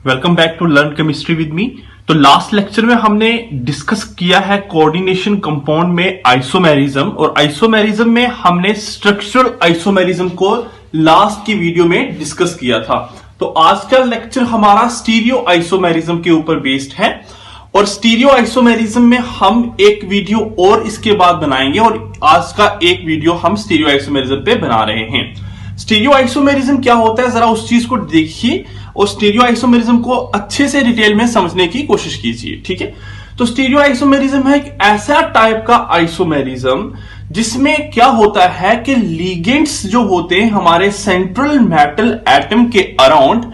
Welcome back to learn chemistry with me. तो last lecture में हमने डिस्कस किया है कोऑर्डिनेशन कंपाउंड में आइसोमेरिज्म, और आइसोमेरिज्म में हमने स्ट्रक्चरल आइसोमेरिज्म को लास्ट की वीडियो में डिस्कस किया था। तो आज का लेक्चर हमारा स्टीरियो आइसोमेरिज्म के ऊपर बेस्ड है, और स्टीरियो आइसोमेरिज्म में हम एक वीडियो और इसके बाद बनाएंगे, और आज का एक वीडियो हम स्टीरियो आइसोमेरिज्म पे बना रहे हैं। स्टीरियो आइसोमेरिज्म क्या होता है, जरा उस चीज को देखिए और स्टीरियो आइसोमेरिज्म को अच्छे से डिटेल में समझने की कोशिश कीजिए। ठीक है, तो स्टीरियो आइसोमेरिज्म है एक ऐसा टाइप का आइसोमेरिज्म जिसमें क्या होता है कि लिगेंड्स जो होते हैं हमारे सेंट्रल मेटल एटम के अराउंड,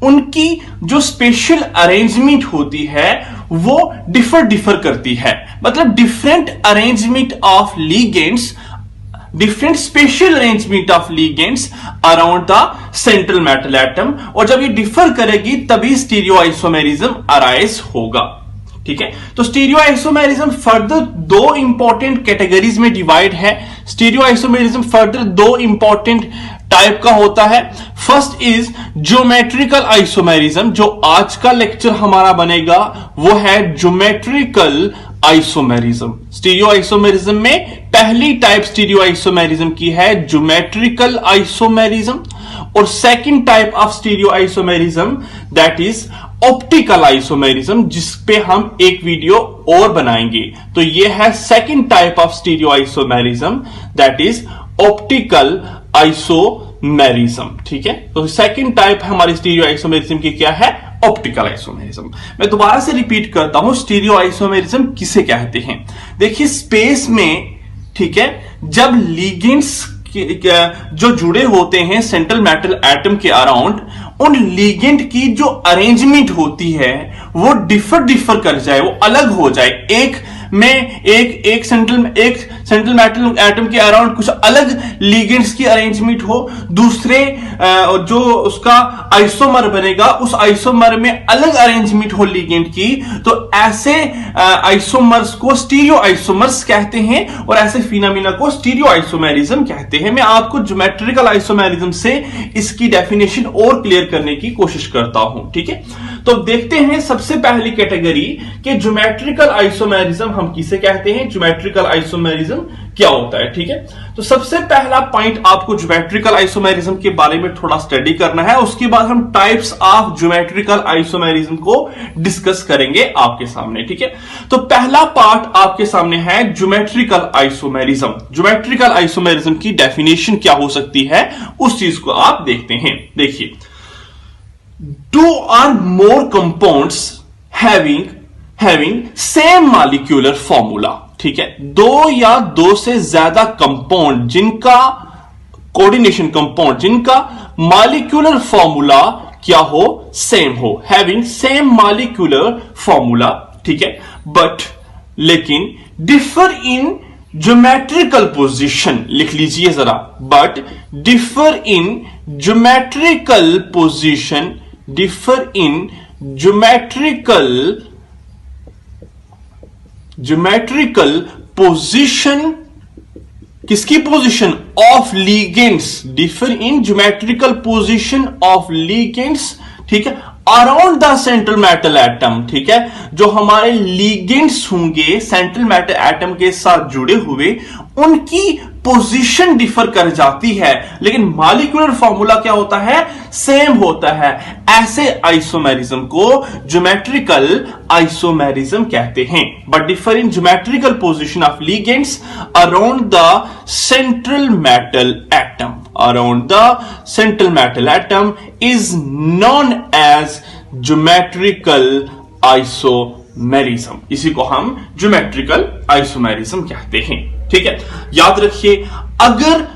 उनकी जो स्पेशल अरेंजमेंट होती है वो डिफर करती है। मतलब different arrangement of ligands, different special arrangement of ligands around the central metal atom, और जब ये डिफर करेगी तभी स्टीरियो आइसोमेरिज्म अराइज होगा। ठीक है, तो स्टीरियो आइसोमेरिज्म फर्दर दो इंपॉर्टेंट कैटेगरीज में डिवाइड है। स्टीरियो आइसोमेरिज्म फर्दर दो इंपॉर्टेंट टाइप का होता है। फर्स्ट इज ज्योमेट्रिकल आइसोमेरिज्म, जो आज का लेक्चर हमारा बनेगा वो है ज्योमेट्रिकल आइसोमेरिज्म। स्टीरियो आइसोमेरिज्म में पहली टाइप स्टीरियो आइसोमेरिज्म की है ज्योमेट्रिकल आइसोमेरिज्म, और second type of stereo isomerism that is optical isomerism, जिस पे हम एक वीडियो और बनाएंगे। तो ये है second type of stereo isomerism that is optical isomerism. ठीक है, तो सेकंड टाइप हमारी स्टीरियो आइसोमेरिज्म की क्या है, ऑप्टिकल आइसोमेरिज्म। मैं दोबारा से रिपीट करता हूं, स्टीरियो आइसोमेरिज्म किसे कहते हैं। देखिए स्पेस में, ठीक है, जब लिगेंड्स जो जुड़े होते हैं सेंट्रल मेटल एटम के अराउंड, उन लिगेंड की जो अरेंजमेंट होती है वो डिफर कर जाए, वो अलग हो जाए। एक सेंट्रल मेटल एटम के अराउंड कुछ अलग लिगेंड्स की अरेंजमेंट हो, दूसरे जो उसका आइसोमर बनेगा उस आइसोमर में अलग अरेंजमेंट हो लिगेंड की, तो ऐसे आइसोमर्स को स्टीरियो आइसोमर्स कहते हैं, और ऐसे फिनोमेना को स्टीरियो आइसोमेरिज्म कहते हैं। मैं आपको ज्योमेट्रिकल आइसोमेरिज्म से इसकी डेफिनेशन और क्लियर करने की कोशिश करता हूं। ठीक है, तो देखते हैं सबसे पहली कैटेगरी कि ज्योमेट्रिकल आइसोमेरिज्म हम किसे कहते हैं, ज्योमेट्रिकल आइसोमेरिज्म क्या होता है। ठीक है, तो सबसे पहला पॉइंट आपको ज्योमेट्रिकल आइसोमेरिज्म के बारे में थोड़ा स्टडी करना है, उसके बाद हम टाइप्स ऑफ ज्योमेट्रिकल आइसोमेरिज्म को डिस्कस करेंगे आपके सामने। ठीक है, तो पहला पार्ट आपके सामने है ज्योमेट्रिकल आइसोमेरिज्म। ज्योमेट्रिकल आइसोमेरिज्म की डेफिनेशन क्या हो सकती है उस चीज को आप देखते हैं। देखिए, two or more compounds having same molecular formula। ठीक है, दो या दो से ज्यादा कंपाउंड जिनका कोऑर्डिनेशन कंपाउंड जिनका मॉलिक्यूलर फॉर्मूला क्या हो, सेम हो, हैविंग सेम मॉलिक्यूलर फॉर्मूला। ठीक है, बट लेकिन डिफर इन ज्योमेट्रिकल पोजीशन, लिख लीजिए जरा, but differ in geometrical position, differ in geometrical position, किसकी position, of ligands, differ in geometrical position of ligands. ठीक है, around the central metal atom. ठीक है, जो हमारे लिगेंड्स होंगे सेंट्रल मेटल एटम के साथ जुड़े हुए, उनकी पोजीशन डिफर कर जाती है, लेकिन मॉलिक्यूलर फॉर्मूला क्या होता है, सेम होता है। ऐसे आइसोमेरिज्म को ज्योमेट्रिकल आइसोमेरिज्म कहते हैं। But differ in geometrical position of ligands around the central metal atom, around the central metal atom is known as geometrical isomerism। इसी को हम ज्योमेट्रिकल आइसोमेरिज्म कहते हैं। ठीक है, याद रखिए, अगर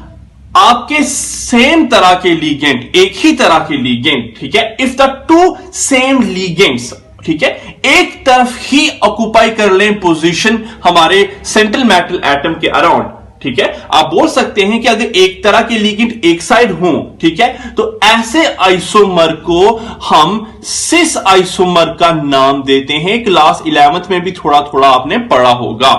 आपके सेम तरह के लिगेंड, एक ही तरह के लिगेंड, ठीक है, if the two same ligands, ठीक है, एक तरफ ही ऑक्युपाई कर लें पोजीशन हमारे सेंट्रल मेटल एटम के अराउंड, ठीक है, आप बोल सकते हैं कि अगर एक तरह के लिगेंड एक साइड हो, ठीक है, तो ऐसे आइसोमर को हम सिस आइसोमर का नाम देते हैं। क्लास 11th में भी थोड़ा थोड़ा आपने पढ़ा होगा।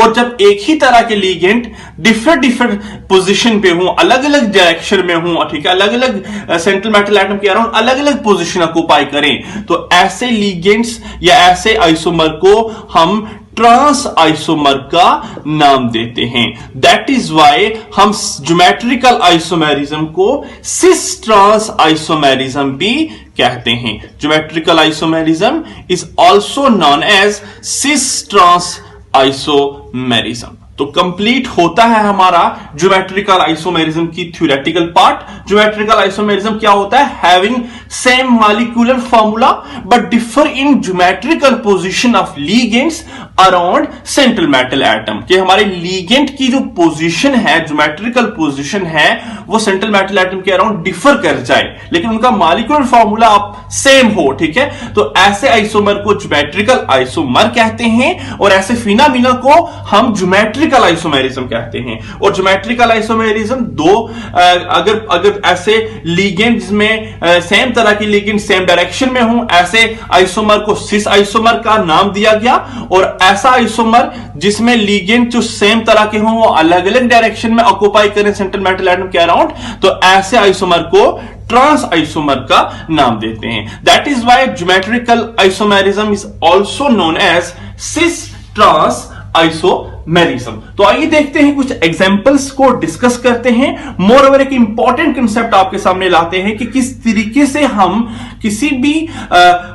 और जब एक ही तरह के लिगेंड डिफरेंट पोजीशन पे हो, अलग अलग डायरेक्शन में हो, ठीक है, अलग अलग सेंट्रल मेटल एटम के अराउंड अलग अलग पोजीशन ऑक्यूपाई करें, तो ऐसे लिगेंड्स या ऐसे आइसोमर को हम ट्रांस आइसोमर का नाम देते हैं। दैट इज वाई हम ज्योमेट्रिकल आइसोमेरिज्म को सिस ट्रांस आइसोमेरिज्म भी कहते हैं। Geometrical isomerism is also known as cis trans isomerism. तो कंप्लीट होता है हमारा ज्योमेट्रिकल आइसोमेरिज्म की थ्योरेटिकल पार्ट। ज्योमेट्रिकल आइसोमेरिज्म क्या होता है? Having same molecular formula but differ in geometrical position of ligands around central metal atom. कि हमारे लिगेंड की जो पोजीशन है, ज्योमेट्रिकल पोजीशन है, वो सेंट्रल मेटल एटम के अराउंड डिफर कर जाए, लेकिन उनका मॉलिक्यूलर फॉर्मूला आप सेम हो, ठीक है, तो ऐसे आइसोमर को ज्योमेट्रिकल आइसोमर कहते हैं और ऐसे फिनोमेना को हम ज्योमेट्रिकल आइसोमेरिज्म कहते हैं। और ज्योमेट्रिकल आइसोमेरिज्म दो, अगर ऐसे लिगेंड्स में सेम तरह की लिगेंड सेम डायरेक्शन में हो, ऐसे आइसोमर को सिस आइसोमर का नाम दिया गया। और ऐसा आइसोमर जिसमें लिगेंड जो सेम तरह के हों, वो अलग अलग डायरेक्शन में ऑक्यूपाई करें सेंट्रल मेटल एटम के अराउंड, तो ऐसे आइसोमर को ट्रांस आइसोमर का नाम देते हैं। That is why geometrical isomerism is also known as cis trans isomerism. तो आइए देखते हैं, कुछ एग्जांपल्स को डिस्कस करते हैं। मोर ओवर एक इंपॉर्टेंट कंसेप्ट आपके सामने लाते हैं कि किस तरीके से हम किसी भी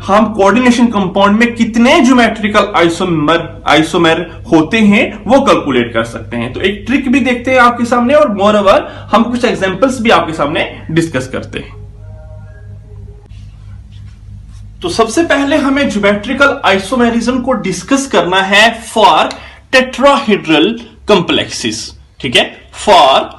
हम कोऑर्डिनेशन कंपाउंड में कितने ज्योमेट्रिकल आइसोमर होते हैं वो कैलकुलेट कर सकते हैं। तो एक ट्रिक भी देखते हैं आपके सामने और मोर ओवर हम कुछ एग्जांपल्स भी आपके सामने डिस्कस करते हैं। तो सबसे पहले हमें ज्योमेट्रिकल आइसोमेरिज्म को डिस्कस करना है फॉर टेट्राहेड्रल कंप्लेक्सेस, ठीक है, फॉर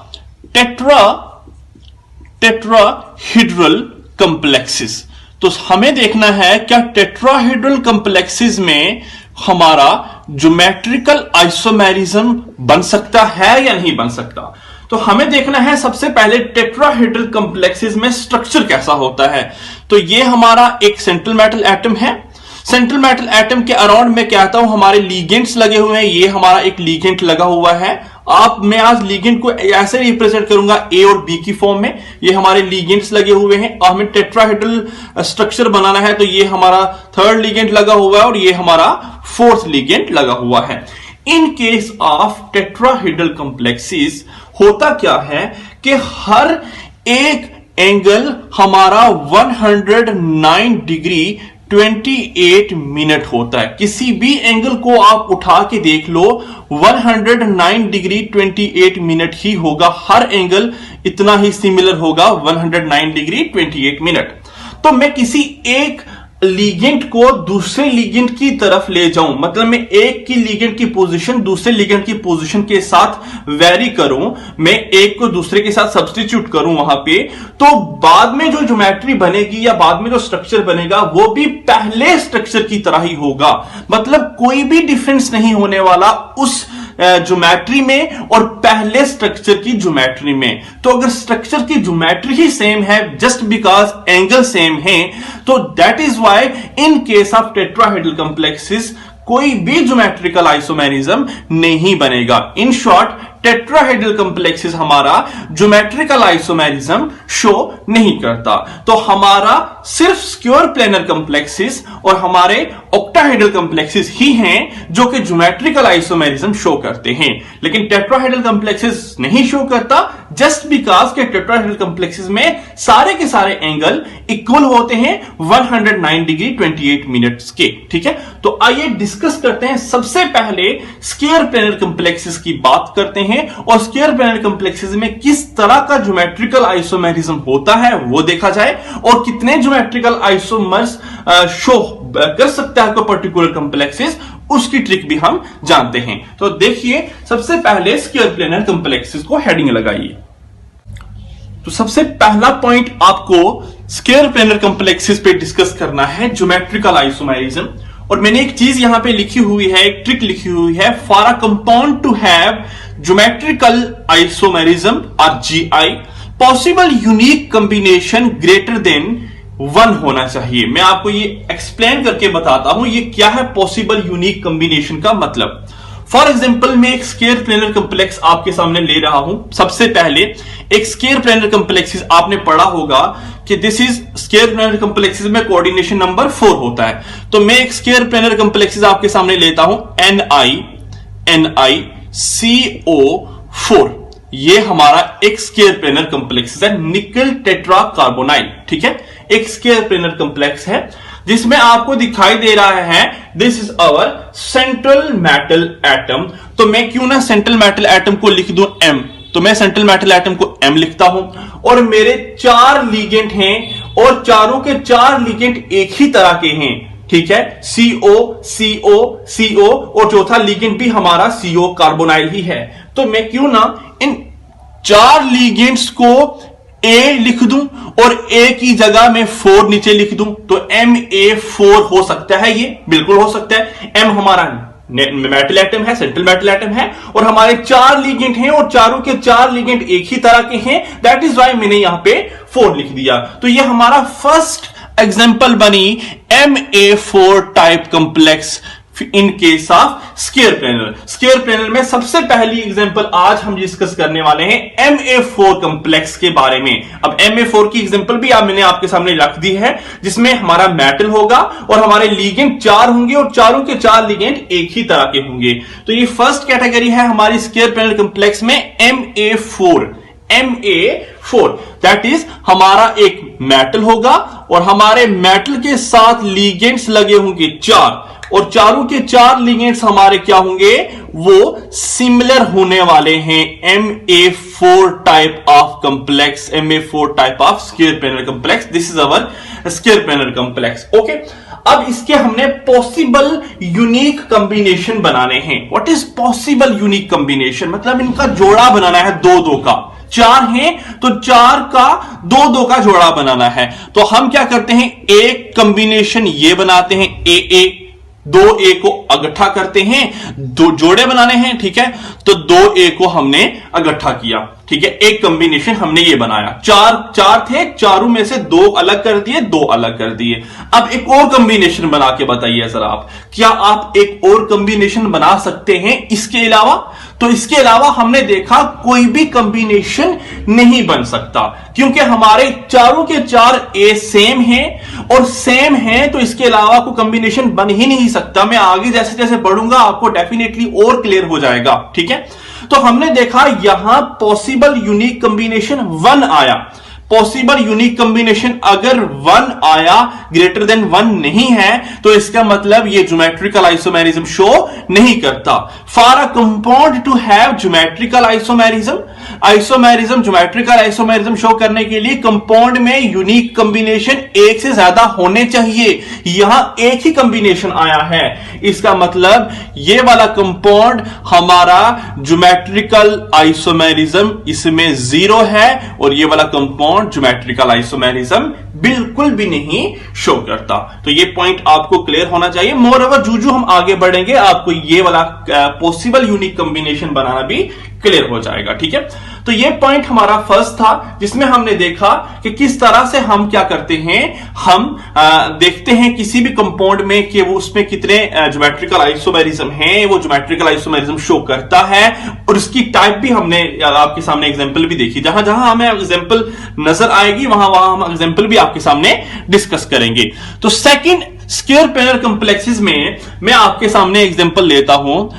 टेट्राहेड्रल कंप्लेक्सेस। तो हमें देखना है क्या टेट्राहेड्रल कंप्लेक्सेस में हमारा ज्योमेट्रिकल आइसोमेरिज्म बन सकता है या नहीं बन सकता। तो हमें देखना है सबसे पहले टेट्राहेड्रल कंप्लेक्सेस में स्ट्रक्चर कैसा होता है। तो ये हमारा एक सेंट्रल मेटल एटम है। सेंट्रल मेटल एटम के अराउंड में कहता हूं हमारे लिगेंड्स लगे हुए हैं। ये हमारा एक लिगेंड लगा हुआ है। मैं आज लिगेंड को ऐसे रिप्रेजेंट करूंगा ए और बी की फॉर्म में। ये हमारे लिगेंड्स लगे हुए हैं और हमें टेट्राहेड्रल स्ट्रक्चर बनाना है, तो ये हमारा थर्ड लिगेंड लगा हुआ है और ये हमारा फोर्थ लिगेंड लगा हुआ है। इन केस ऑफ टेट्राहेड्रल कंप्लेक्सेस होता क्या है कि हर एक एंगल हमारा 109 डिग्री 28 मिनट होता है। किसी भी एंगल को आप उठा के देख लो, 109 डिग्री 28 मिनट ही होगा। हर एंगल इतना ही सिमिलर होगा, 109 डिग्री 28 मिनट। तो मैं किसी एक लिगेंड को दूसरे लिगेंड की तरफ ले जाऊं, मतलब मैं एक की लिगेंड की पोजीशन दूसरे लिगेंड की पोजीशन के साथ वेरी करूं, मैं एक को दूसरे के साथ सब्स्टिट्यूट करूं वहां पे, तो बाद में जो ज्योमेट्री बनेगी या बाद में जो स्ट्रक्चर बनेगा वो भी पहले स्ट्रक्चर की तरह ही होगा। मतलब कोई भी डिफरेंस नहीं होने वाला उस ज्योमेट्री में और पहले स्ट्रक्चर की ज्योमेट्री में। तो अगर स्ट्रक्चर की ज्योमेट्री ही सेम है जस्ट बिकॉज एंगल सेम है, तो that is why in case of tetrahedral complexes कोई भी ज्योमेट्रिकल आइसोमेरिज्म नहीं बनेगा। इन शॉर्ट टेट्राहेड्रल कंप्लेक्सेस हमारा ज्योमेट्रिकल आइसोमेरिज्म शो नहीं करता। तो हमारा सिर्फ स्क्वायर प्लेनर कंप्लेक्सेस और हमारे ऑक्टाहेड्रल कंप्लेक्सेस ही हैं जो कि ज्योमेट्रिकल आइसोमेरिज्म शो करते हैं, लेकिन टेट्राहेड्रल कंप्लेक्सेस नहीं शो करता जस्ट बिकॉज के टेट्राहेड्रल कंप्लेक्सेस में सारे के सारे एंगल इक्वल होते हैं 109 डिग्री 28 मिनट्स के, ठीक है। तो आइए डिस्कस करते हैं। सबसे पहले स्क्वायर प्लेनर कंप्लेक्सेस की बात करते हैं और स्क्वायर प्लेनर कंप्लेक्सेस में किस तरह का ज्योमेट्रिकल आइसोमेरिज्म होता है वो देखा जाए और कितने ज्योमेट्रिकल आइसोमर्स शो कर सकता है कोई पर्टिकुलर कंप्लेक्सेस, उसकी ट्रिक भी हम जानते हैं। तो देखिए, सबसे पहले स्क्वायर प्लेनर कंप्लेक्सेस को हेडिंग लगाइए। तो सबसे पहला पॉइंट आपको स्क्वायर प्लेनर कंप्लेक्सेस पे डिस्कस करना है ज्योमेट्रिकल आइसोमेरिज्म। और मैंने एक चीज यहां पे लिखी हुई है, एक ट्रिक लिखी हुई है, for a compound to have geometrical isomerism और GI possible unique combination greater than 1 होना चाहिए। मैं आपको ये एक्सप्लेन करके बताता हूं ये क्या है पॉसिबल यूनिक कॉम्बिनेशन का मतलब। फॉर एग्जाम्पल मैं एक स्केयर प्लेनर कॉम्प्लेक्स आपके सामने ले रहा हूं। सबसे पहले एक स्केयर प्लेनर कॉम्प्लेक्स आपने पढ़ा होगा कि this is square planar complexes में कोऑर्डिनेशन नंबर 4 होता है। तो मैं एक स्केयर प्लेनर कॉम्प्लेक्सेस आपके सामने लेता हूं NiCO4। ये हमारा एक स्केयर प्लेनर कॉम्प्लेक्स है, निकल टेट्रा कार्बोनाइल, ठीक है। एक स्केयर प्लेनर कॉम्प्लेक्स है जिसमें आपको दिखाई दे रहा है this is our central metal atom. तो मैं क्यों ना सेंट्रल मेटल एटम को लिख दूं M, तो मैं सेंट्रल मेटल एटम को M लिखता हूं और मेरे 4 लिगेंड हैं और चारों के 4 लिगेंड एक ही तरह के हैं, ठीक है। CO CO CO और चौथा लिगेंड भी हमारा CO कार्बोनाइल ही है। तो मैं क्यों ना इन 4 लिगेंड्स को A लिख दूं और A की जगह में 4 नीचे लिख दूं, तो MA4 हो सकता है, ये बिल्कुल हो सकता है। M हमारा मेटल एटम है, सेंट्रल मेटल एटम है और हमारे 4 लिगेंड हैं और चारों के 4 लिगेंड एक ही तरह के हैं, दैट इज वाई मैंने यहां पे 4 लिख दिया। तो ये हमारा फर्स्ट एग्जांपल बनी MA4 type complex in case of square planar. Square planar में सबसे पहली एग्जांपल आज हम डिस्कस करने वाले हैं MA4 कॉम्प्लेक्स के बारे में। अब MA4 की एग्जांपल भी मैंने आपके सामने रख दी है, जिसमें हमारा मेटल होगा और हमारे लिगेंड 4 होंगे और चारों के 4 लिगेंड एक ही तरह के होंगे। तो ये फर्स्ट कैटेगरी है हमारी स्केयर प्लेनर कॉम्प्लेक्स में MA4। दैट इज हमारा एक मेटल होगा और हमारे मेटल के साथ लिगेंड्स लगे होंगे 4 और चारों के 4 लिगेंड्स हमारे क्या होंगे, वो सिमिलर होने वाले हैं। MA4 type of complex, MA4 type of square planar complex, this is our square planar complex. Okay, अब इसके हमने पॉसिबल यूनिक कॉम्बिनेशन बनाने हैं। What is possible unique combination, मतलब इनका जोड़ा बनाना है 2-2 का। 4 हैं तो 4 का 2-2 का जोड़ा बनाना है। तो हम क्या करते हैं, एक कॉम्बिनेशन ये बनाते हैं AA, 2A को इकट्ठा करते हैं, 2 जोड़े बनाने हैं, ठीक है। तो 2A को हमने इकट्ठा किया, ठीक है। एक कॉम्बिनेशन हमने ये बनाया, 4 थे, चारों में से 2 अलग कर दिए, 2 अलग कर दिए। अब एक और कॉम्बिनेशन बना के बताइए सर आप, क्या आप एक और कॉम्बिनेशन बना सकते हैं इसके अलावा? तो इसके अलावा हमने देखा कोई भी कॉम्बिनेशन नहीं बन सकता, क्योंकि हमारे चारों के 4 A सेम हैं और सेम हैं, तो इसके अलावा कोई कॉम्बिनेशन बन ही नहीं सकता। मैं आगे जैसे जैसे पढ़ूंगा आपको डेफिनेटली और क्लियर हो जाएगा, ठीक है। तो हमने देखा यहां पॉसिबल यूनिक कॉम्बिनेशन 1 आया। पॉसिबल यूनिक कॉम्बिनेशन अगर 1 आया, ग्रेटर देन 1 नहीं है, तो इसका मतलब ये ज्योमेट्रिकल आइसोमेरिज्म शो नहीं करता। For a compound to have geometrical isomerism geometrical isomerism show करने के लिए कंपाउंड में यूनिक कॉम्बिनेशन एक से ज्यादा होने चाहिए। यहां एक ही कॉम्बिनेशन आया है, इसका मतलब ये वाला कंपाउंड हमारा ज्योमेट्रिकल आइसोमेरिज्म इसमें 0 है और ये वाला कंपाउंड ज्योमेट्रिकल आइसोमेरिज्म बिल्कुल भी नहीं शो करता। तो ये पॉइंट आपको क्लियर होना चाहिए। मोर ओवर जूजू हम आगे बढ़ेंगे, आपको ये वाला पॉसिबल यूनिक कॉम्बिनेशन बनाना भी क्लियर हो जाएगा, ठीक है। तो ये पॉइंट हमारा फर्स्ट था, जिसमें हमने देखा कि किस तरह से हम क्या करते हैं, हम देखते हैं किसी भी कंपाउंड में कि वो उसमें कितने ज्योमेट्रिकल आइसोमेरिज्म हैं, वो ज्योमेट्रिकल आइसोमेरिज्म शो करता है और उसकी टाइप भी हमने आपके सामने एग्जांपल भी देखी। जहां जहां हमें एग्जांपल नजर आएगी वहां वहां हम एग्जांपल भी आपके सामने डिस्कस करेंगे। तो सेकंड स्केयर प्लेनर कॉम्प्लेक्सेस में मैं आपके सामने एग्जांपल लेता हूं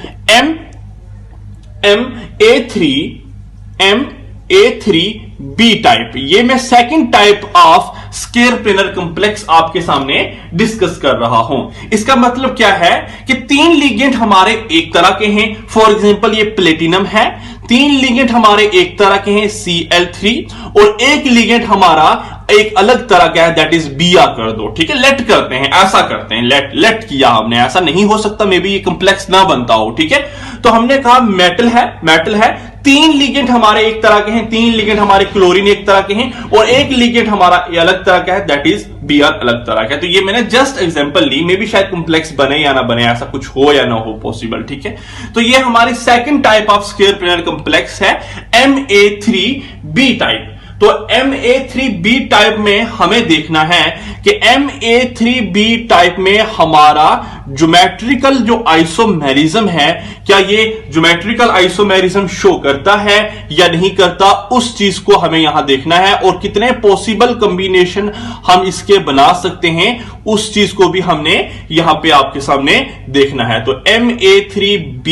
MA3B टाइप। ये मैं second type of square planar complex आपके सामने डिस्कस कर रहा हूं। इसका मतलब क्या है कि 3 लिगेंड हमारे एक तरह के हैं। फॉर एग्जांपल ये प्लेटिनम है, 3 लिगेंड हमारे एक तरह के हैं Cl3 और एक लिगेंड हमारा एक अलग तरह का है, दैट इज Br कर दो, ठीक है। लेट करते हैं, ऐसा करते हैं, लेट किया हमने, ऐसा नहीं हो सकता, मे बी ये कॉम्प्लेक्स ना बनता हो, ठीक है। तो हमने कहा मेटल है तीन लिगेंड हमारे एक तरह के हैं, तीन लिगेंड हमारे क्लोरीन एक तरह के हैं और एक लिगेंड हमारा अलग तरह का है, दैट इज Br अलग तरह का है। तो ये मैंने जस्ट एग्जांपल ली, मे भी शायद कॉम्प्लेक्स बने या ना बने, ऐसा कुछ हो या ना हो पॉसिबल, ठीक है। तो ये हमारी second type of square planar complex है Ma3b टाइप। तो Ma3b टाइप में हमें देखना है कि Ma3b टाइप में हमारा ज्योमेट्रिकल जो आइसोमेरिज्म है, क्या ये ज्योमेट्रिकल आइसोमेरिज्म शो करता है या नहीं करता, उस चीज को हमें यहां देखना है। और कितने पॉसिबल कॉम्बिनेशन हम इसके बना सकते हैं, उस चीज को भी हमने यहां पे आपके सामने देखना है। तो Ma3b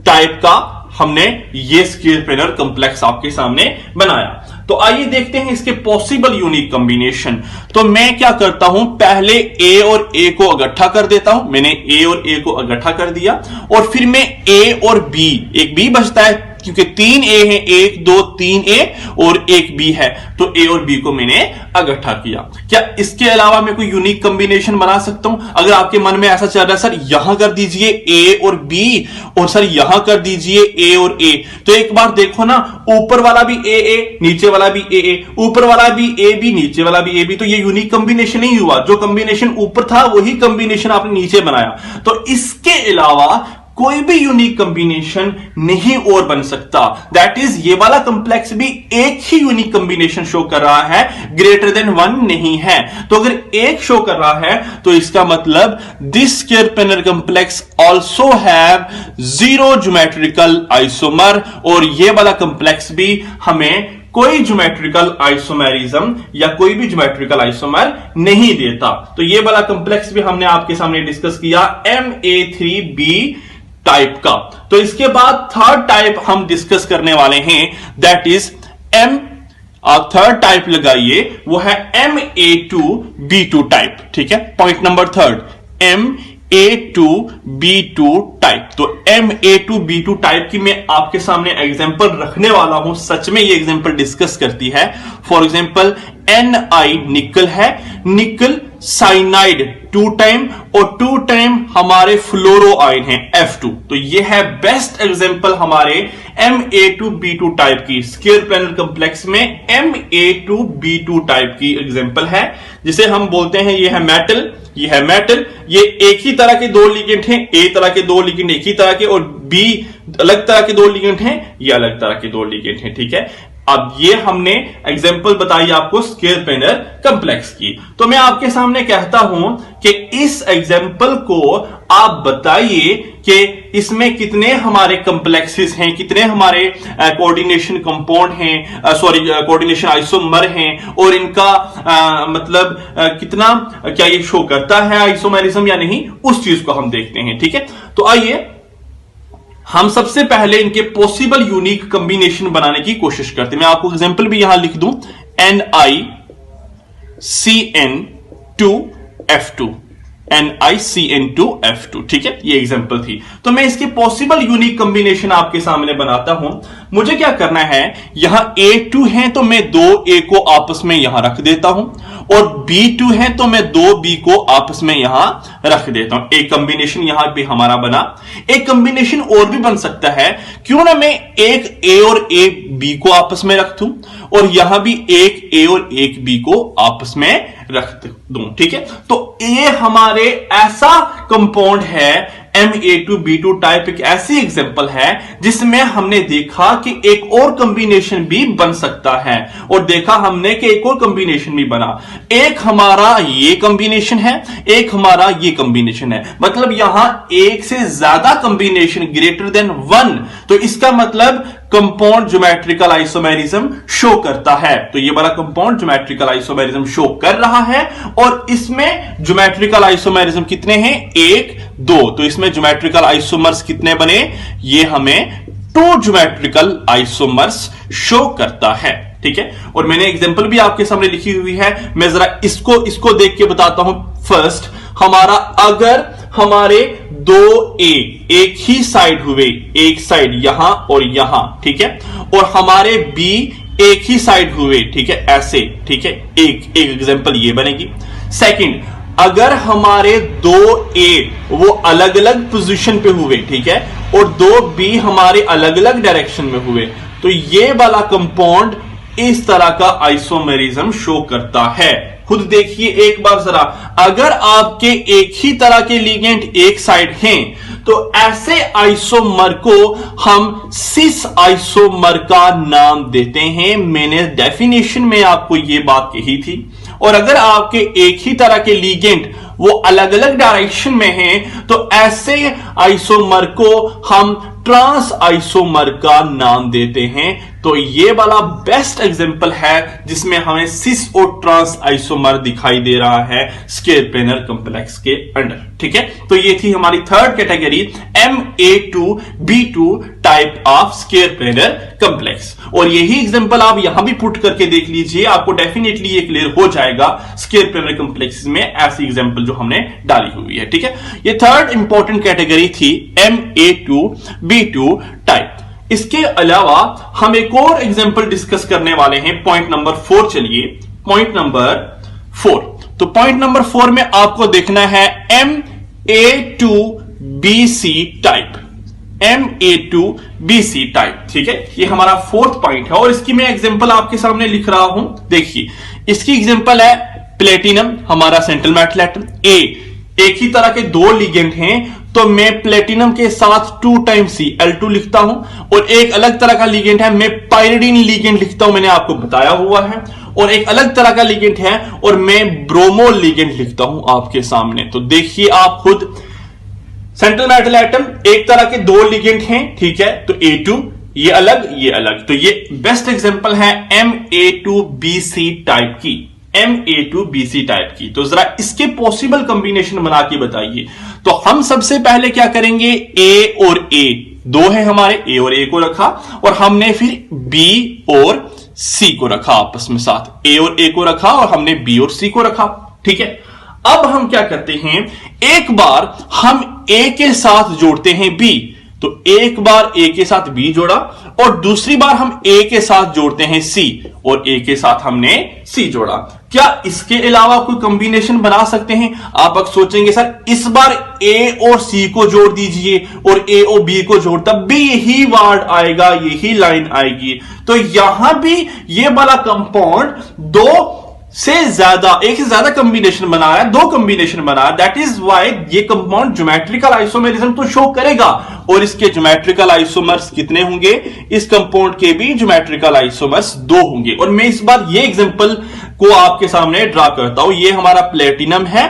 टाइप का हमने ये स्क्वायर प्लेनर कॉम्प्लेक्स आपके सामने बनाया। तो आइए देखते हैं इसके पॉसिबल यूनिक कॉम्बिनेशन। तो मैं क्या करता हूं, पहले ए और ए को इकट्ठा कर देता हूं। मैंने ए और ए को इकट्ठा कर दिया और फिर मैं ए और बी, एक बी बचता है क्योंकि तीन ए है, एक दो तीन ए और एक बी है, तो ए और बी को मैंने इकट्ठा किया। क्या इसके अलावा मैं कोई यूनिक कॉम्बिनेशन बना सकता हूं? अगर आपके मन में ऐसा चल रहा है सर यहां कर दीजिए ए और बी और सर यहां कर दीजिए ए और ए, तो एक बार देखो ना, ऊपर वाला भी ए, नीचे वाला भी ए, ऊपर वाला भी ए बी, नीचे वाला भी ए बी, तो ये यूनिक कॉम्बिनेशन नहीं हुआ। जो कॉम्बिनेशन ऊपर था वही कॉम्बिनेशन आपने नीचे बनाया। तो इसके अलावा कोई भी यूनिक कॉम्बिनेशन नहीं और बन सकता। दैट इज ये वाला कॉम्प्लेक्स भी एक ही यूनिक कॉम्बिनेशन शो कर रहा है, ग्रेटर देन 1 नहीं है। तो अगर एक शो कर रहा है तो इसका मतलब this square planar complex also have 0 geometrical isomer, और ये वाला कॉम्प्लेक्स भी हमें कोई ज्योमेट्रिकल आइसोमेरिज्म या कोई भी ज्योमेट्रिकल आइसोमर नहीं देता। तो ये वाला कॉम्प्लेक्स भी हमने आपके सामने डिस्कस किया Ma3b टाइप का। तो इसके बाद थर्ड टाइप हम डिस्कस करने वाले हैं, दैट इज थर्ड टाइप लगाइए, वो है Ma2b2 टाइप, ठीक है। Point number third, Ma2b2 type. तो Ma2b2 टाइप की मैं आपके सामने एग्जांपल रखने वाला हूं। सच में ये एग्जांपल डिस्कस करती है। फॉर एग्जांपल Ni निकल है, निकल साइनाइड 2 टाइम और 2 टाइम हमारे फ्लोरो आयन है F2। तो ये है बेस्ट एग्जांपल हमारे Ma2b2 टाइप की, स्क्वायर प्लेनर कॉम्प्लेक्स में Ma2b2 टाइप की एग्जांपल है, जिसे हम बोलते हैं ये है मेटल, ये है मेटल। ये एक ही तरह के दो लिगेंड हैं, ए तरह के दो लिगेंड एक ही तरह के, और बी अलग तरह के दो लिगेंड हैं, ये अलग तरह के दो लिगेंड हैं, ठीक है। अब ये हमने एग्जांपल बताई आपको स्क्वायर प्लेनर कॉम्प्लेक्स की। तो मैं आपके सामने कहता हूं कि इस एग्जांपल को आप बताइए कि इसमें कितने हमारे कॉम्प्लेक्सेस हैं, कितने हमारे कोऑर्डिनेशन कंपाउंड हैं, कोऑर्डिनेशन आइसोमर हैं, और इनका मतलब कितना, क्या ये शो करता है आइसोमेरिज्म या नहीं, उस चीज को हम देखते हैं, ठीक है। तो आइए हम सबसे पहले इनके पॉसिबल यूनिक कॉम्बिनेशन बनाने की कोशिश करते हैं। मैं आपको एग्जांपल भी यहां लिख दूं, NiCN2F2, NiCN2F2, ठीक है, ये एग्जांपल थी। तो मैं इसके पॉसिबल यूनिक कॉम्बिनेशन आपके सामने बनाता हूं। मुझे क्या करना है, यहां A2 है तो मैं 2A को आपस में यहां रख देता हूं, और B2 है तो मैं 2B को आपस में यहां रख देता हूं। एक कॉम्बिनेशन यहां पे हमारा बना। एक कॉम्बिनेशन और भी बन सकता है, क्यों ना मैं एक A और एक B को आपस में रख दूं, और यहां भी एक A और एक B को आपस में रख दूं, ठीक है। तो ये हमारे ऐसा कंपाउंड है, Ma2b2 टाइप एक ऐसी एग्जांपल है जिसमें हमने देखा कि एक और कॉम्बिनेशन भी बन सकता है, और देखा हमने कि एक और कॉम्बिनेशन भी बना। एक हमारा ये कॉम्बिनेशन है, एक हमारा ये कॉम्बिनेशन है, मतलब यहां एक से ज्यादा कॉम्बिनेशन ग्रेटर देन 1। तो इसका मतलब कंपाउंड ज्योमेट्रिकल आइसोमेरिज्म शो करता है। तो ये वाला कंपाउंड ज्योमेट्रिकल आइसोमेरिज्म शो कर रहा है, और इसमें ज्योमेट्रिकल आइसोमेरिज्म कितने हैं, 1 2। तो इसमें ज्योमेट्रिकल आइसोमर्स कितने बने, ये हमें 2 ज्योमेट्रिकल आइसोमर्स शो करता है, ठीक है। और मैंने एग्जांपल भी आपके सामने लिखी हुई है, मैं जरा इसको देख के बताता हूं। फर्स्ट, हमारा अगर हमारे 2A एक ही साइड हुए, एक साइड यहां और यहां, ठीक है, और हमारे B एक ही साइड हुए, ठीक है, ऐसे, ठीक है, एक एग्जांपल ये बनेगी। सेकंड, अगर हमारे दो ए वो अलग अलग पोजीशन पे हुए, ठीक है, और दो बी हमारे अलग अलग डायरेक्शन में हुए, तो ये वाला कंपाउंड इस तरह का आइसोमेरिज्म शो करता है। खुद देखिए एक बार जरा, अगर आपके एक ही तरह के लिगेंड एक साइड हैं तो ऐसे आइसोमर को हम सिस आइसोमर का नाम देते हैं। मैंने डेफिनेशन में आपको यह बात कही थी। और अगर आपके एक ही तरह के लिगेंड वो अलग अलग डायरेक्शन में हैं तो ऐसे आइसोमर को हम ट्रांस आइसोमर का नाम देते हैं। तो ये वाला बेस्ट एग्जांपल है जिसमें हमें सिस और ट्रांस आइसोमर दिखाई दे रहा है स्क्वायर प्लेनर कॉम्प्लेक्स के अंडर, ठीक है। तो ये थी हमारी third category Ma2B2 type of square planar complex. और यही एग्जांपल आप यहां भी पुट करके देख लीजिए, आपको डेफिनेटली ये क्लियर हो जाएगा स्क्वायर प्लेनर कॉम्प्लेक्स में ऐसी एग्जांपल जो हमने डाली हुई है, ठीक है। ये थर्ड इंपॉर्टेंट कैटेगरी थी Ma2B2 टाइप। इसके अलावा हम एक और एग्जांपल डिस्कस करने वाले हैं, पॉइंट नंबर 4। चलिए पॉइंट नंबर 4। तो पॉइंट नंबर 4 में आपको देखना है Ma2BC टाइप, Ma2BC टाइप, ठीक है। ये हमारा फोर्थ पॉइंट है और इसकी मैं एग्जांपल आपके सामने लिख रहा हूं। देखिए इसकी एग्जांपल है प्लेटिनम, हमारा सेंट्रल मेटल एटम। एक ही तरह के दो लिगेंड हैं तो मैं प्लेटिनम के साथ 2 टाइम्स Al2 लिखता हूं, और एक अलग तरह का लिगेंड है मैं पायरिडीन लिगेंड लिखता हूं, मैंने आपको बताया हुआ है। और एक अलग तरह का लिगेंड है और मैं ब्रोमो लिगेंड लिखता हूं आपके सामने। तो देखिए आप खुद, सेंट्रल मेटल एटम एक तरह के दो लिगेंड हैं, ठीक है, तो A2 ये अलग, तो ये बेस्ट एग्जांपल है Ma2BC टाइप की, Ma2BC टाइप की। तो जरा इसके पॉसिबल कॉम्बिनेशन बना के बताइए। तो हम सबसे पहले क्या करेंगे, A और A दो है हमारे, A और A को रखा और हमने फिर B और C को रखा आपस में साथ, A और A को रखा और हमने B और C को रखा, ठीक है। अब हम क्या करते हैं, एक बार हम A के साथ जोड़ते हैं B, तो एक बार A के साथ B जोड़ा और दूसरी बार हम A के साथ जोड़ते हैं C और A के साथ हमने C जोड़ा। क्या इसके अलावा कोई कॉम्बिनेशन बना सकते हैं? आप अब सोचेंगे सर इस बार A और C को जोड़ दीजिए और A और B को जोड़, तब भी यही वर्ड आएगा, यही लाइन आएगी। तो यहां भी ये वाला कंपाउंड एक से ज्यादा कॉम्बिनेशन बना रहा है, दो कॉम्बिनेशन बना रहा है। दैट इज व्हाई ये कंपाउंड ज्योमेट्रिकल आइसोमेरिज्म तो शो करेगा। और इसके ज्योमेट्रिकल आइसोमर्स कितने होंगे? इस कंपाउंड के भी ज्योमेट्रिकल आइसोमर्स 2 होंगे। और मैं इस बार ये एग्जांपल को आपके सामने ड्रा करता हूं। ये हमारा प्लेटिनम है,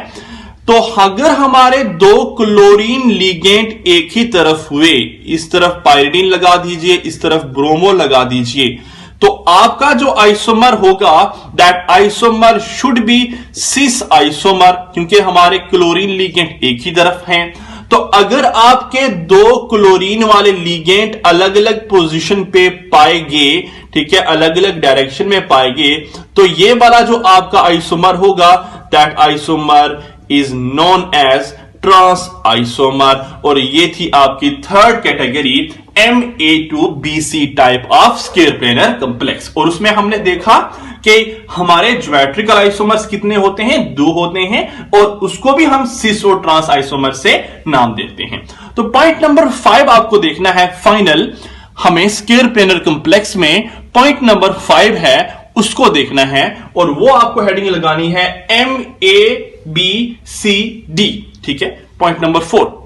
तो अगर हमारे दो क्लोरीन लिगेंड एक ही तरफ हुए, इस तरफ पायरिडीन लगा दीजिए, इस तरफ ब्रोमो लगा दीजिए, तो आपका जो आइसोमर होगा that isomer should be cis isomer, क्योंकि हमारे क्लोरीन लिगेंड एक ही तरफ हैं। तो अगर आपके दो क्लोरीन वाले लिगेंड अलग अलग पोजीशन पे पाएंगे, ठीक है, अलग अलग डायरेक्शन में पाएंगे, तो ये वाला जो आपका आइसोमर होगा that isomer is known as trans isomer. और ये थी आपकी third category Ma2BC type of square planar complex. और उसमें हमने देखा कि हमारे ज्योमेट्रिकल आइसोमर्स कितने होते हैं? 2 होते हैं, और उसको भी हम सिस और ट्रांस आइसोमर से नाम देते हैं। तो पॉइंट नंबर 5 आपको देखना है फाइनल, हमें स्क्वायर प्लेनर कॉम्प्लेक्स में पॉइंट नंबर 5 है उसको देखना है, और वो आपको हेडिंग लगानी है MABCD, ठीक है। Point number 5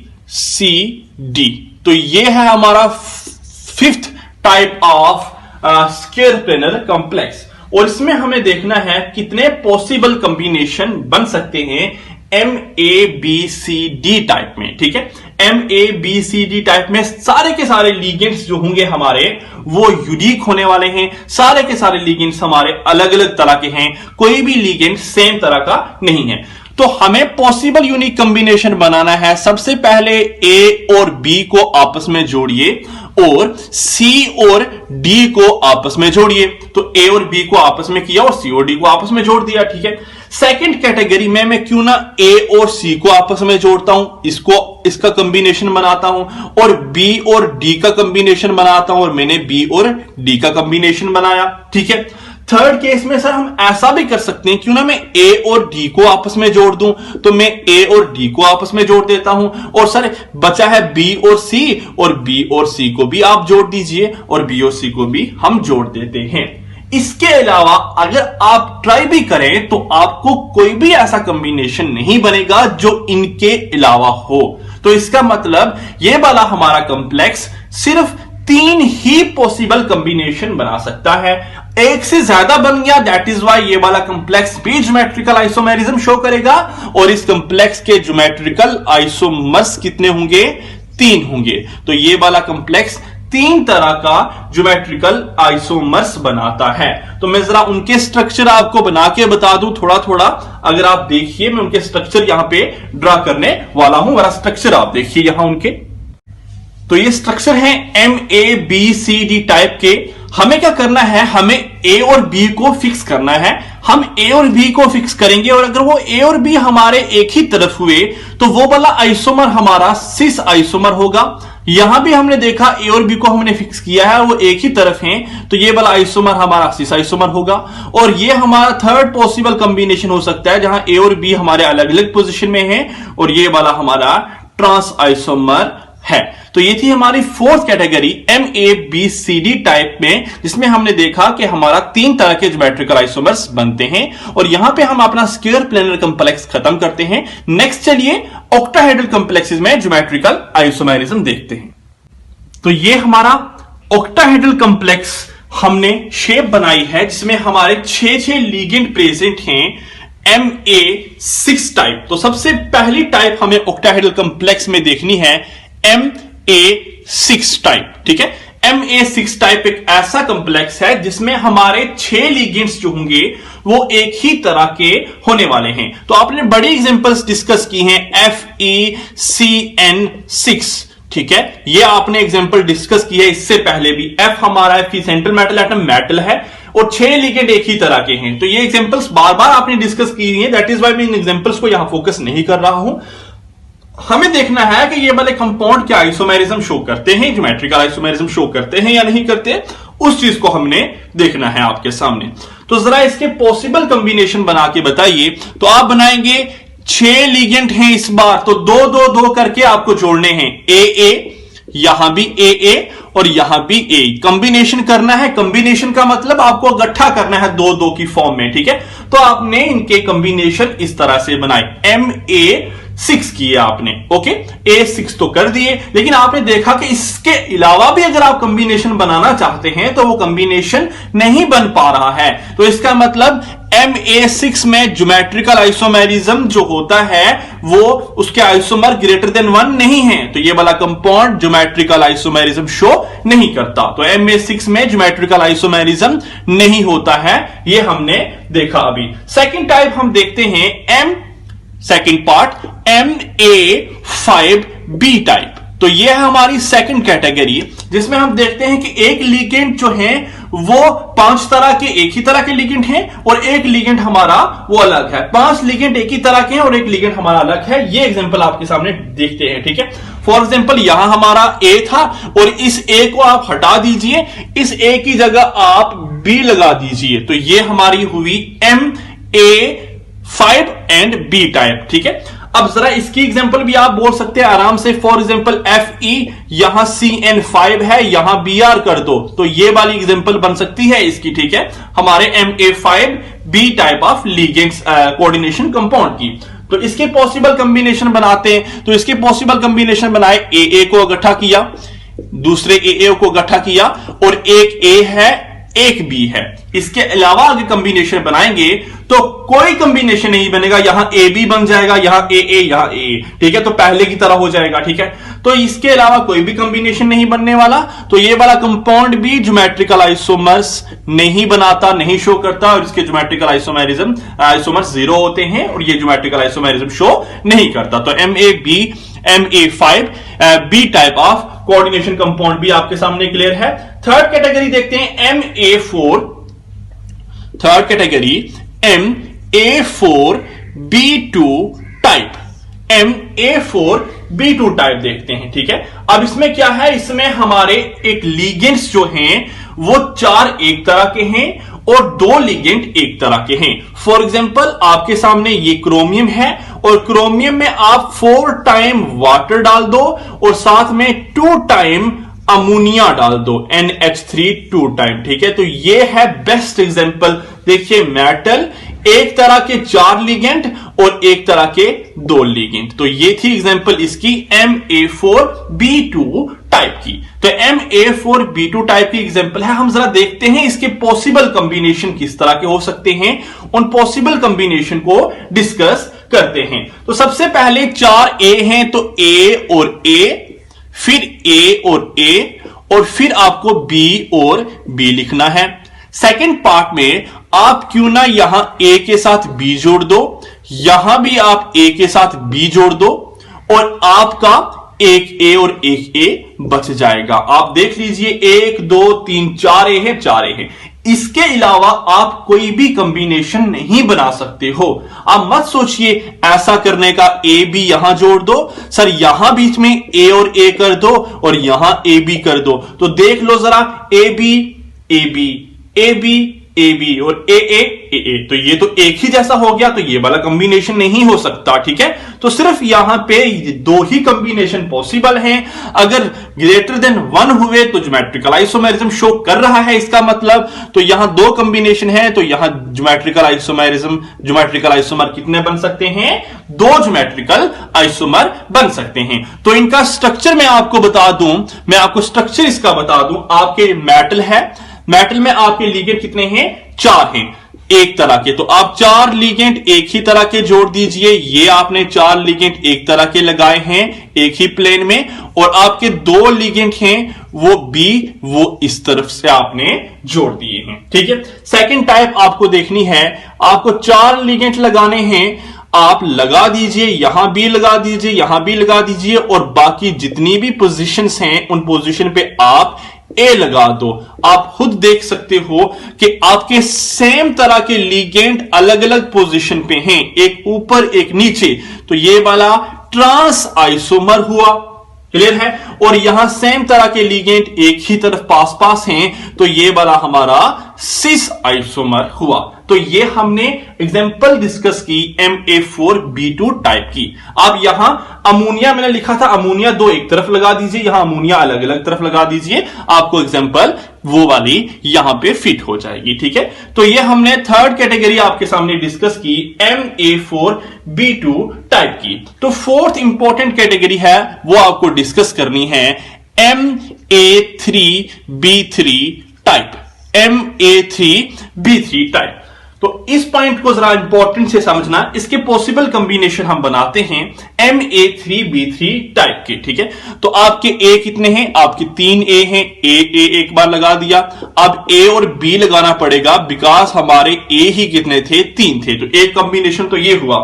MABCD। तो ये है हमारा 5th type of square planar complex. और इसमें हमें देखना है कितने पॉसिबल कॉम्बिनेशन बन सकते हैं MABCD टाइप में, ठीक है। MABCD टाइप में सारे के सारे लिगेंड्स जो होंगे हमारे वो यूनिक होने वाले हैं। सारे के सारे लिगेंड्स हमारे अलग अलग तरह के हैं, कोई भी लिगेंड सेम तरह का नहीं है। तो हमें पॉसिबल यूनिक कॉम्बिनेशन बनाना है। सबसे पहले A और B को आपस में जोड़िए और C और D को आपस में जोड़िए। तो A और B को आपस में किया और C और D को आपस में जोड़ दिया, ठीक है। सेकंड कैटेगरी में मैं क्यों ना A और C को आपस में जोड़ता हूं, इसका कॉम्बिनेशन बनाता हूं, और B और D का कॉम्बिनेशन बनाता हूं, और मैंने B और D का कॉम्बिनेशन बनाया, ठीक है। थर्ड केस में सर हम ऐसा भी कर सकते हैं, क्यों ना मैं ए और डी को आपस में जोड़ दूं, तो मैं ए और डी को आपस में जोड़ देता हूं, और सर बचा है बी और सी, और बी और सी को भी आप जोड़ दीजिए, और बी और सी को भी हम जोड़ देते हैं। इसके अलावा अगर आप ट्राई भी करें तो आपको कोई भी ऐसा कॉम्बिनेशन नहीं बनेगा जो इनके अलावा हो। तो इसका मतलब ये वाला हमारा कॉम्प्लेक्स सिर्फ 3 ही पॉसिबल कॉम्बिनेशन बना सकता है। एक से ज्यादा बन गया, दैट इज वाई ये वाला कॉम्प्लेक्स भी ज्योमेट्रिकल आइसोमेरिज्म शो करेगा, और इस कॉम्प्लेक्स के ज्योमेट्रिकल आइसोमर्स कितने होंगे? 3 होंगे। तो ये वाला कॉम्प्लेक्स 3 तरह का ज्योमेट्रिकल आइसोमर्स बनाता है। तो मैं जरा उनके स्ट्रक्चर आपको बना के बता दूं थोड़ा थोड़ा। अगर आप देखिए, मैं उनके स्ट्रक्चर यहां पे ड्रा करने वाला हूं। वाला स्ट्रक्चर आप देखिए यहां उनके, तो ये स्ट्रक्चर है MABCD टाइप के। हमें क्या करना है, हमें A और B को फिक्स करना है। हम A और B को फिक्स करेंगे, और अगर वो A और B हमारे एक ही तरफ हुए तो वो वाला आइसोमर हमारा सिस आइसोमर होगा। यहां भी हमने देखा A और B को हमने फिक्स किया है, वो एक ही तरफ हैं, तो ये वाला आइसोमर हमारा सिस आइसोमर होगा। और ये हमारा थर्ड पॉसिबल कॉम्बिनेशन हो सकता है, जहां A और B हमारे अलग अलग पोजीशन में हैं, और ये वाला हमारा ट्रांस आइसोमर है। तो ये थी हमारी फोर्थ कैटेगरी MABCD टाइप में, जिसमें हमने देखा कि हमारा 3 तरह के ज्योमेट्रिकल आइसोमर्स बनते हैं। और यहां पे हम अपना स्क्वायर प्लेनर कॉम्प्लेक्स खत्म करते हैं। नेक्स्ट चलिए ऑक्टाहेड्रल कॉम्प्लेक्सेस में ज्योमेट्रिकल आइसोमेरिज्म देखते हैं। तो ये हमारा ऑक्टाहेड्रल कॉम्प्लेक्स हमने शेप बनाई है, जिसमें हमारे 6 लीगेंड प्रेजेंट हैं, MA6 टाइप। तो सबसे पहली टाइप हमें ऑक्टाहेड्रल कॉम्प्लेक्स में देखनी है MA6 टाइप। ठीक है, MA6 टाइप एक ऐसा कॉम्प्लेक्स है जिसमें हमारे 6 लीगेंड्स जो होंगे वो एक ही तरह के होने वाले हैं। तो आपने बड़ी एग्जांपल्स डिस्कस की हैं, FeCN6। ठीक है, ये आपने एग्जांपल डिस्कस की है इससे पहले भी। F हमारा Fe central metal atom metal है, और 6 लिगेंड एक ही तरह के हैं। तो ये एग्जांपल्स बार बार आपने डिस्कस की है, दैट इज वाई मैं इन एग्जांपल्स को यहां फोकस नहीं कर रहा हूं। हमें देखना है कि ये वाले कंपाउंड क्या आइसोमेरिज्म शो करते हैं, ज्योमेट्रिकल आइसोमेरिज्म शो करते हैं या नहीं करते, उस चीज को हमने देखना है आपके सामने। तो जरा इसके पॉसिबल कॉम्बिनेशन बना के बताइए। तो आप बनाएंगे 6 लिगेंड हैं इस बार, तो 2-2-2 करके आपको जोड़ने हैं। AA, यहां भी AA और यहां भी A, कॉम्बिनेशन करना है। कॉम्बिनेशन का मतलब आपको इकट्ठा करना है 2-2 की फॉर्म में। ठीक है, तो आपने इनके कॉम्बिनेशन इस तरह से बनाए, MA6 किए आपने। ओके, A6 तो कर दिए, लेकिन आपने देखा कि इसके अलावा भी अगर आप कॉम्बिनेशन बनाना चाहते हैं तो वो कॉम्बिनेशन नहीं बन पा रहा है। तो इसका मतलब MA6 में ज्योमेट्रिकल आइसोमेरिज्म जो होता है वो उसके आइसोमर ग्रेटर देन 1 नहीं है, तो ये वाला कंपाउंड ज्योमेट्रिकल आइसोमेरिज्म शो नहीं करता। तो MA6 में ज्योमेट्रिकल आइसोमेरिज्म नहीं होता है, ये हमने देखा अभी। सेकंड टाइप हम देखते हैं सेकंड पार्ट MA5B टाइप। तो ये है हमारी सेकंड कैटेगरी, जिसमें हम देखते हैं कि एक लिगेंड जो है वो 5 तरह के एक ही तरह के लिगेंड हैं, और एक लिगेंड हमारा वो अलग है। 5 लिगेंड एक ही तरह के हैं और एक लिगेंड हमारा अलग है। ये एग्जांपल आपके सामने देखते हैं। ठीक है, फॉर एग्जांपल यहां हमारा A था, और इस A को आप हटा दीजिए, इस A की जगह आप B लगा दीजिए, तो ये हमारी हुई MA5 एंड B टाइप। ठीक है, अब जरा इसकी एग्जांपल भी आप बोल सकते हैं आराम से। फॉर एग्जांपल Fe, यहां CN5 है, यहां Br कर दो, तो ये वाली एग्जांपल बन सकती है इसकी। ठीक है, हमारे MA5B type of ligands coordination compound की। तो इसके पॉसिबल कॉम्बिनेशन बनाते हैं। तो इसके पॉसिबल कॉम्बिनेशन बनाए, AA को इकट्ठा किया, दूसरे AA को इकट्ठा किया, और एक A है एक B है। इसके अलावा अगर कॉम्बिनेशन बनाएंगे तो कोई कॉम्बिनेशन नहीं बनेगा, यहां AB बन जाएगा, यहां AA, यहां AA। ठीक है, तो पहले की तरह हो जाएगा। ठीक है, तो इसके अलावा कोई भी कॉम्बिनेशन नहीं बनने वाला। तो ये वाला कंपाउंड भी ज्योमेट्रिकल आइसोमर्स नहीं बनाता, नहीं शो करता, और इसके ज्योमेट्रिकल आइसोमर्स 0 होते हैं, और ये ज्योमेट्रिकल आइसोमेरिज्म शो नहीं करता। तो MA5B type of coordination compound भी आपके सामने क्लियर है। थर्ड कैटेगरी देखते हैं MA4, third category MA4B2 type. MA4B2 type देखते हैं। ठीक है, अब इसमें क्या है, इसमें हमारे एक लिगेंड्स जो हैं वो 4 एक तरह के हैं, और दो लिगेंड एक तरह के हैं। फॉर एग्जांपल आपके सामने ये क्रोमियम है और क्रोमियम में आप 4 टाइम वाटर डाल दो और साथ में 2 टाइम अमोनिया डाल दो, NH3 2 टाइम। ठीक है, तो ये है बेस्ट एग्जांपल। देखिए मेटल एक तरह के 4 लिगेंड और एक तरह के 2 लिगेंड। तो ये थी एग्जांपल इसकी Ma4B2 टाइप की। तो Ma4B2 टाइप की एग्जांपल है। हम जरा देखते हैं इसके पॉसिबल कॉम्बिनेशन किस तरह के हो सकते हैं, उन पॉसिबल कॉम्बिनेशन को डिस्कस करते हैं। तो सबसे पहले 4 A हैं, तो A और A, फिर A और A, और फिर आपको B और B लिखना है। सेकंड पार्ट में आप क्यों ना यहां A के साथ B जोड़ दो, यहां भी आप A के साथ B जोड़ दो और आपका एक A और एक A बच जाएगा। आप देख लीजिए 1 2 3 4 A है, 4 A है। इसके अलावा आप कोई भी कॉम्बिनेशन नहीं बना सकते हो। आप मत सोचिए ऐसा करने का, A B यहां जोड़ दो, सर यहां बीच में A और A कर दो और यहां A B कर दो। तो देख लो जरा A B A B A B A B और A A A A, तो ये तो एक ही जैसा हो गया, तो ये वाला कॉम्बिनेशन नहीं हो सकता। ठीक है, तो सिर्फ यहां पे 2 ही कॉम्बिनेशन पॉसिबल हैं। अगर ग्रेटर देन 1 हुए तो ज्योमेट्रिकल आइसोमेरिज्म शो कर रहा है, इसका मतलब तो यहां 2 कॉम्बिनेशन है, तो यहां ज्योमेट्रिकल आइसोमर कितने बन सकते हैं? 2 ज्योमेट्रिकल आइसोमर बन सकते हैं। तो इनका स्ट्रक्चर मैं आपको बता दूं, मैं आपको स्ट्रक्चर इसका बता दूं। आपके मेटल है, मेटल में आपके लिगेंड कितने हैं? 4 हैं एक तरह के। तो आप 4 लिगेंड एक ही तरह के जोड़ दीजिए। ये आपने 4 लिगेंड एक तरह के लगाए हैं एक ही प्लेन में, और आपके 2 लिगेंड हैं वो वो इस तरफ से आपने जोड़ दिए हैं। ठीक है, सेकंड टाइप आपको देखनी है। आपको 4 लिगेंड लगाने हैं, आप लगा दीजिए, यहां भी लगा दीजिए, यहां भी लगा दीजिए, और बाकी जितनी भी पोजीशंस हैं उन पोजीशन पे आप A लगा दो। आप खुद देख सकते हो कि आपके सेम तरह के लिगेंड अलग अलग पोजीशन पे हैं, एक ऊपर एक नीचे। तो ये वाला ट्रांस आइसोमर हुआ, क्लियर है। और यहां सेम तरह के लिगेंड एक ही तरफ पास पास हैं, तो ये वाला हमारा सिस आइसोमर हुआ। तो ये हमने एग्जांपल डिस्कस की Ma4B2 टाइप की। अब यहां अमोनिया मैंने लिखा था, अमोनिया 2 एक तरफ लगा दीजिए, यहां अमोनिया अलग अलग तरफ लगा दीजिए, आपको एग्जांपल वो वाली यहां पे फिट हो जाएगी। ठीक है, तो ये हमने थर्ड कैटेगरी आपके सामने डिस्कस की Ma4B2 टाइप की। तो फोर्थ इंपॉर्टेंट कैटेगरी है वो आपको डिस्कस करनी है Ma3B3 टाइप। Ma3B3 type. तो इस पॉइंट को जरा इंपॉर्टेंट से समझना। इसके पॉसिबल कॉम्बिनेशन हम बनाते हैं Ma3B3 टाइप के। ठीक है, तो आपके A कितने हैं? आपके 3 A हैं। A एक बार लगा दिया। अब A और B लगाना पड़ेगा, बिकॉज हमारे A ही कितने थे? 3 थे। तो एक कॉम्बिनेशन तो ये हुआ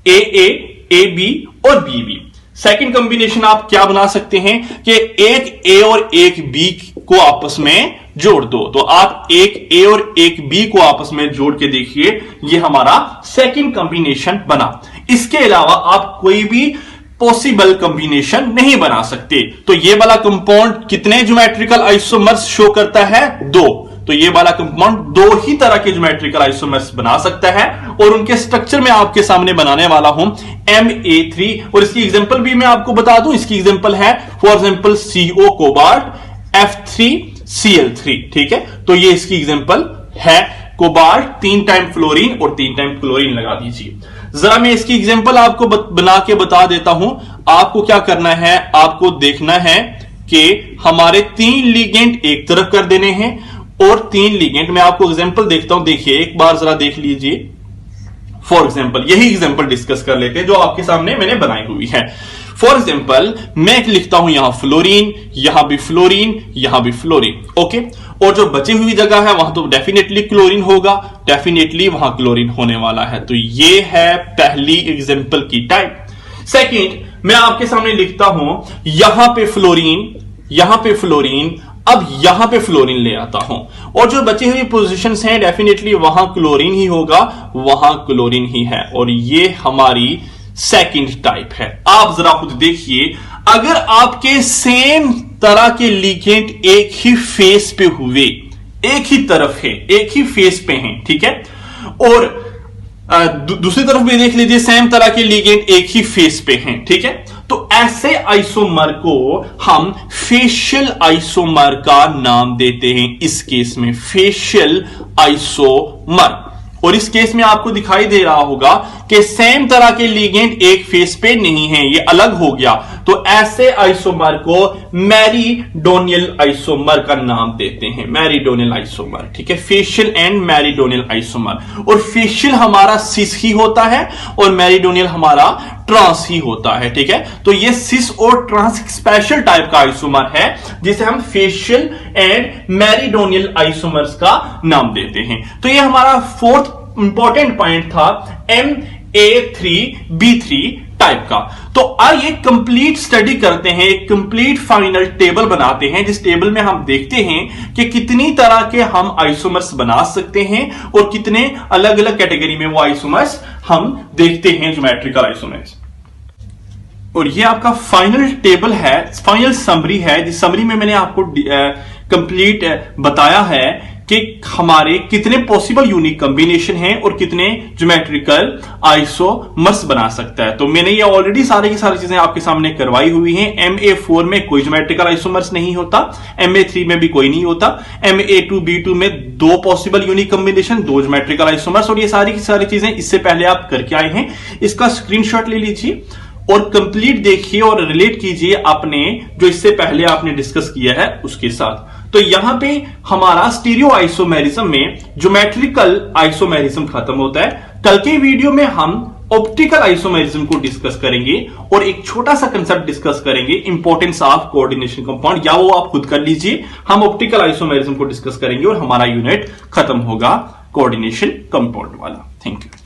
AA AB और BB। सेकंड कॉम्बिनेशन आप क्या बना सकते हैं कि एक A और एक B को आपस में जोड़ दो। तो आप एक A और एक B को आपस में जोड़ के देखिए, ये हमारा सेकंड कॉम्बिनेशन बना। इसके अलावा आप कोई भी पॉसिबल कॉम्बिनेशन नहीं बना सकते। तो ये वाला कंपाउंड कितने ज्योमेट्रिकल आइसोमर्स शो करता है? 2। तो ये वाला कंपाउंड 2 ही तरह के ज्योमेट्रिकल आइसोमर्स बना सकता है, और उनके स्ट्रक्चर में आपके सामने बनाने वाला हूं Ma3। और इसकी एग्जांपल भी मैं आपको बता दूं। इसकी एग्जांपल है for example CO cobalt F3Cl3। ठीक है, तो ये इसकी एग्जांपल है। कोबाल्ट 3 टाइम फ्लोरीन और 3 टाइम क्लोरीन लगा दीजिए। जरा मैं इसकी एग्जांपल आपको बना के बता देता हूं। आपको क्या करना है, आपको देखना है कि हमारे 3 लिगेंड एक तरफ कर देने हैं और 3 लिगेंड, मैं आपको एग्जांपल देखता हूं। देखिए एक बार जरा देख लीजिए। फॉर एग्जांपल यही एग्जांपल डिस्कस कर लेते हैं जो आपके सामने मैंने बनाई हुई है। फॉर एग्जांपल मैं लिखता हूं यहां फ्लोरीन, यहां भी फ्लोरीन, यहां भी फ्लोरीन। ओके, और जो बची हुई जगह है वहां तो डेफिनेटली क्लोरीन होगा, डेफिनेटली वहां क्लोरीन होने वाला है। तो ये है पहली एग्जांपल की टाइप। सेकंड, मैं आपके सामने लिखता हूं यहां पे फ्लोरीन, यहां पे फ्लोरीन, अब यहां पे फ्लोरीन ले आता हूं, और जो बची हुई पोजीशंस हैं डेफिनेटली वहां क्लोरीन ही होगा, वहां क्लोरीन ही है। और ये हमारी सेकंड टाइप है। आप जरा खुद देखिए, अगर आपके सेम तरह के लिगेंड एक ही फेस पे हुए, एक ही तरफ है, एक ही फेस पे हैं, ठीक है। और दूसरी तरफ भी देख लीजिए, सेम तरह के लिगेंड एक ही फेस पे हैं, ठीक है। तो ऐसे आइसोमर को हम फेशियल आइसोमर का नाम देते हैं। इस केस में फेशियल आइसोमर, और इस केस में आपको दिखाई दे रहा होगा कि सेम तरह के लिगेंड एक फेस पे नहीं है, ये अलग हो गया। तो ऐसे आइसोमर को मैरीडोनियल आइसोमर का नाम देते हैं, मैरीडोनियल आइसोमर, ठीक है। फेशियल एंड मैरीडोनियल आइसोमर, और फेशियल हमारा सिस ही होता है और मैरीडोनियल हमारा ट्रांस ही होता है, ठीक है। तो ये सिस और ट्रांस स्पेशल टाइप का आइसोमर है जिसे हम फेशियल एंड मैरीडोनियल आइसोमर्स का नाम देते हैं। तो ये हमारा फोर्थ इंपॉर्टेंट पॉइंट था MA3B3 टाइप का। तो आइए कंप्लीट स्टडी करते हैं, एक कंप्लीट फाइनल टेबल बनाते हैं, जिस टेबल में हम देखते हैं कि कितनी तरह के हम आइसोमर्स बना सकते हैं और कितने अलग अलग कैटेगरी में वो आइसोमर्स हम देखते हैं, ज्योमेट्रिकल आइसोमर्स। और ये आपका फाइनल टेबल है, फाइनल समरी है, जिस समरी में मैंने आपको कंप्लीट बताया है कि हमारे कितने पॉसिबल यूनिक कॉम्बिनेशन हैं और कितने ज्योमेट्रिकल आइसोमर्स बना सकता है। तो मैंने ये ऑलरेडी सारी की सारी चीजें आपके सामने करवाई हुई हैं। MA4 में कोई ज्योमेट्रिकल आइसोमर्स नहीं होता, MA3 में भी कोई नहीं होता, MA2B2 में 2 possible unique combination, 2 geometrical isomers, और ये सारी की सारी चीजें इससे पहले आप करके आए हैं। इसका स्क्रीनशॉट ले लीजिए और कंप्लीट देखिए और रिलेट कीजिए अपने जो इससे पहले आपने डिस्कस किया है उसके साथ। तो यहां पे हमारा स्टीरियो आइसोमेरिज्म में ज्योमेट्रिकल आइसोमेरिज्म खत्म होता है। कल के वीडियो में हम ऑप्टिकल आइसोमेरिज्म को डिस्कस करेंगे और एक छोटा सा कंसेप्ट डिस्कस करेंगे, इंपॉर्टेंस ऑफ कोऑर्डिनेशन कंपाउंड, या वो आप खुद कर लीजिए। हम ऑप्टिकल आइसोमेरिज्म को डिस्कस करेंगे और हमारा यूनिट खत्म होगा कोऑर्डिनेशन कंपाउंड वाला। Thank you.